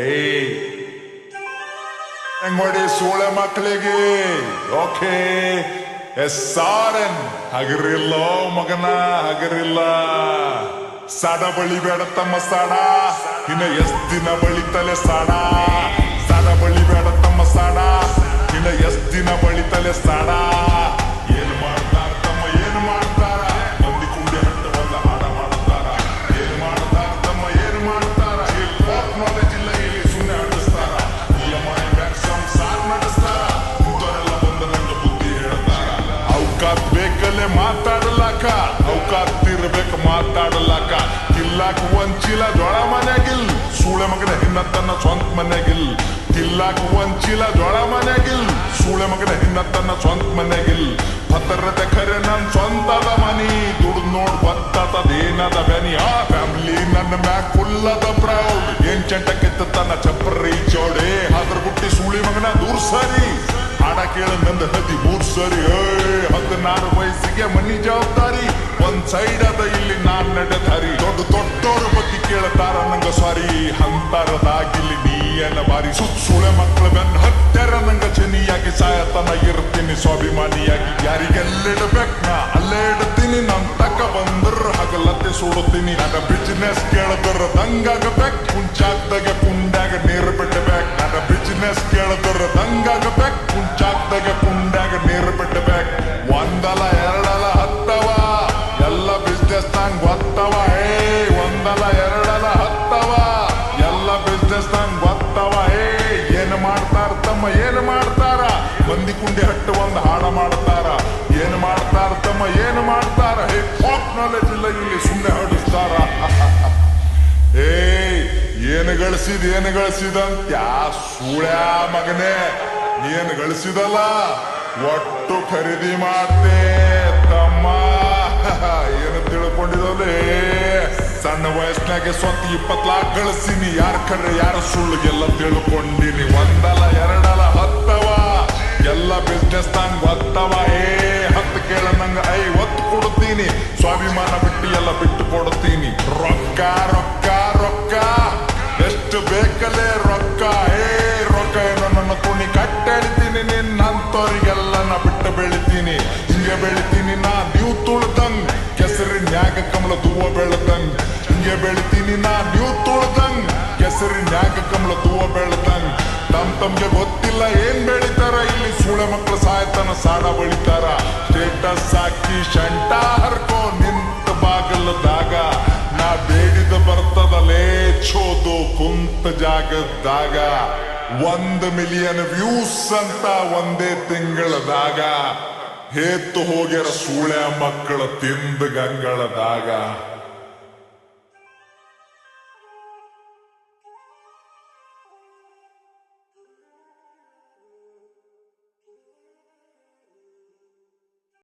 ಏಯ್ ಹೆಂಗೊಡಿ ಸೂಳೆ ಮಕ್ಕಳಿಗೆ ಓಕೆ SRN ಹಗರಿಲ್ಲ ಮಗನ ಹಗರಿಲ್ಲ ಸಾಡ ಬಳಿಬೇಡ ತಮ್ಮ ಸಾಡ ಇನ್ನ ಎಷ್ಟ್ ದಿನ ಬಳಿತಲೆ ಸಾಡ ಸಾಡ ಬಳಿಬೇಡ ತಮ್ಮ ಸಾಡ ಇನ್ನ ಎಷ್ಟ್ ದಿನ ಬಳಿತಲೆ ಸಾಡ ಏನ್ ಮಾಡ್ತಾರ ತಮ್ಮ ಏನ್ ಮಾಡ್ತಾರ ಮಂದಿ ಕುಂಡಿ ಹಟ್ಟ ಒಂದು ಹಾಡ ಮಾಡ್ತಾರ ಏನ್ ಮಾಡ್ತಾರ ತಮ್ಮ ಏನ್ ಮಾಡ್ತಾರ ನಾಲೆಜ್ ಇಲ್ಲ ಇಲ್ಲಿ ಸುಮ್ಮನೆ ಆಡಿಸ್ತಾರ ಸಂಸಾರ ನಡೆಸ್ತಾರ ಇಂಥವರೆಲ್ಲ ಬಂದ ನಂಗೆ ಬುದ್ಧಿ ಹೇಳ್ತಾರ ಅವಕಾತ್ ಬೇಕಲ್ಲೇ ಮಾತಾಡಲಾಕ ಅವಕಾತ್ ಇರ್ಬೇಕು ಮಾತಾಡಲಾಕ ತಿಲ್ಲಾಕ ಒಂಚಿಲ ಜೋಳ ಮನೆಗಿಲ್ ಸೂಳೆ ಮಗನ ಹಿನ್ನತ್ತನ್ನ ಸ್ವಂತ ಮನೆಗಿಲ್ ತಿಲ್ಲಾಕ ಒಂಚಿಲ ಜೋಳ ಮನೆಗಿಲ್ ಸೂಳೆ ಮಗನ ಹಿನ್ನತ್ತನ್ನ ಸ್ವಂತ ಮನೆಗಿಲ್ ಭದ್ರತೆ ಖರೆ ನನ್ ಸ್ವಂತದ ಮನಿ ದುಡ್ದು ನೋಡ್ ಬತ್ತದೇನದ ಬೆನಿ ಆ ಫ್ಯಾಮಿಲಿ ನನ್ನ ಮ್ಯಾಕ್ ಫುಲ್ಲದ ಪ್ರೌಡ್ ಏನ್ ಚಂಟ ಕೆತ್ತ ತನ್ನ ಚಪ್ಪರಿ ಚೋಡೆ ಅದ್ರ ಬುಟ್ಟಿ ಸೂಳಿ ಮಗನ ದೂರ್ ಸರಿ ಹಾಡ ಕೇಳ ನಂದ 13 ಸರಿ 16 ವಯಸ್ಸಿಗೆ ಮನಿ ಜವಾಬ್ದಾರಿ ಒಂದ್ ಸೈಡ್ ಅದ ಇಲ್ಲಿ ನಾನ್ ನಡೆದಾರಿ ದೊಡ್ಡೋರ ಬಗ್ಗೆ ಕೇಳ್ತಾರ ನಂಗ ಸಾರಿ ಹಂತಾರದಾಗಿಲ್ಲಿ ನೀಯನ ಬಾರಿ ಸುಳೆ ಮಕ್ಕಳ ಬೆನ್ನ ಹತ್ತರ ನಂಗ ಚನಿಯಾಗಿ ಸಾಯತನ ಇರ್ತೀನಿ ಸ್ವಾಭಿಮಾನಿಯಾಗಿ ಯಾರಿಗೆಲ್ಲಿಡ್ಬೇಕ್ ನಾ ಅಲ್ಲೇ ಇಡ್ತೀನಿ ನನ್ ತಕ್ಕ ಬಂದ್ರ ಹಗಲತ್ತೆ ಸುಡುತ್ತೀನಿ ನನ್ನ ಬಿಸಿನೆಸ್ ಕೇಳದ್ರ ದಂಗಾಗಬೇಕ್ ಕುಂಚಾಕ್ದಾಗ ಕುಂಡ್ಯಾಗ ನೀರು ಬಿಡ್ಬೇಕ್ ನನ್ನ ಬಿಸಿನೆಸ್ ಕೇಳದ್ರ ದಂಗಾಗಬೇಕ್ ಕುಂಚಾಕ್ದಾಗ ಕುಂಡ್ಯಾಗ ನೀರು ಬಿಡ್ಬೇಕ್ ಒಂದಲ್ಲ ಎರಡಲ್ಲ ಹತ್ತವ ಎಲ್ಲ ಬಿಸ್ನೆಸ್ ನಂಗ್ ಗೊತ್ತವ ಒಂದಲ್ಲ ಎರಡಲ್ಲ ಹತ್ತವ ಎಲ್ಲ ಬಿಸ್ನೆಸ್ ನಂಗ್ ಗೊತ್ತವ ಏನ್ ಮಾಡ್ತಾರ ತಮ್ಮ ಏನ್ ಮಾಡ್ತಾರ ಮಂದಿ ಕುಂಡಿ ಹಟ್ಟು ಒಂದ್ ಹಾಡ ಮಾಡ್ತಾರ ಏನ್ ಮಾಡ್ತಾರ ತಮ್ಮ ಏನ್ ಮಾಡ್ತಾರ ನಾಲೆಜ್ ಇಲ್ಲ ಇಲ್ಲಿ ಸುಮ್ಮನೆ ಹಡಿಸ್ತಾರ ಏನು ಗಳಿಸಿದಂತ ಸೂಳ್ಯಾ ಮಗನೇ ಏನ್ ಗಳಿಸಿದಲ್ಲ ಒಟ್ಟು ಖರೀದಿ ಮಾಡ್ತೆ ತಮ್ಮ ಏನು ತಿಳ್ಕೊಂಡಿದವಲೇ ಸಣ್ಣ ವಯಸ್ಸಿನಾಗೆ ಸ್ವಂತ 20 ಲಾಖ ಗಳಿಸಿನಿ ಯಾರ ಕರ್ರೆ ಯಾರ ಸುಳ್ಳು ಎಲ್ಲ ತಿಳ್ಕೊಂಡಿನಿ ಒಂದಲ್ಲ ಎರಡಲ್ಲ ಹತ್ತವ ಎಲ್ಲ ಬಿಸ್ನೆಸ್ ನಂಗ್ ಗೊತ್ತವ ಹತ್ತು ಕೇಳ ನಂಗ ಒತ್ತು ಕೊಡ್ತೀನಿ ಸ್ವಾಭಿಮಾನ ಬಿಟ್ಟು ಎಲ್ಲ ಬಿಟ್ಟು ಕೊಡ್ತೀನಿ ರೊಕ್ಕ ರೊಕ್ಕ ರೊಕ್ಕ ಎಷ್ಟು ಬೇಕಲ್ಲೇ ರೊಕ್ಕ ರೊಕ್ಕ ಏನೋ ನನ್ನ ತುಣಿ ಕಟ್ಟೆಳಿತೀನಿ ನಿನ್ನಂತವ್ರಿಗೆಲ್ಲ ನಾ ಬಿಟ್ಟು ಬೆಳಿತೀನಿ ಹಿಂಗೆ ಬೆಳಿತೀನಿ ನಾ ನೀವು ತುಳ್ದಂಗ್ ಕೆಸರಿನ್ಯಾಗ ಕಮಲ ದೂವ ಬೆಳದಂಗ್ ಹಿಂಗೆ ಬೆಳಿತೀನಿ ನಾ ನೀವು ತುಳ್ದಂಗ್ ಕೆಸರಿನ್ಯಾಗ ಕಮಲ ದೂವ ಬೆಳದಂಗ್ ತಮ್ಗೆ ಗೊತ್ತಿಲ್ಲ ಏನ್ ಬೆಳಿತಾರ ಇಲ್ಲಿ ಸೂಳೆ ಮಕ್ಕಳು ಸಾಯ್ತನ ಸಾಡ ಬಳಿತಾರ ಸ್ಟೇಟಸ್ ಹಾಕಿ ಶಂಟ ಹರ್ಕೋ ನಿಂತ ಬಾಗಲದಾಗ ನಾ ಬೇಡಿದ ಬರ್ತದಲೇ ಚೋದು ಕುಂತ ಜಾಗದಾಗ 1 ಮಿಲಿಯನ್ ವ್ಯೂಸ್ ಅಂತ ಒಂದೇ ತಿಂಗಳದಾಗ ಹೇತ್ತು ಹೋಗ್ಯಾರ ಸೂಳೆ ಮಕ್ಕಳ ತಿಂದ ಗಂಗಳದಾಗ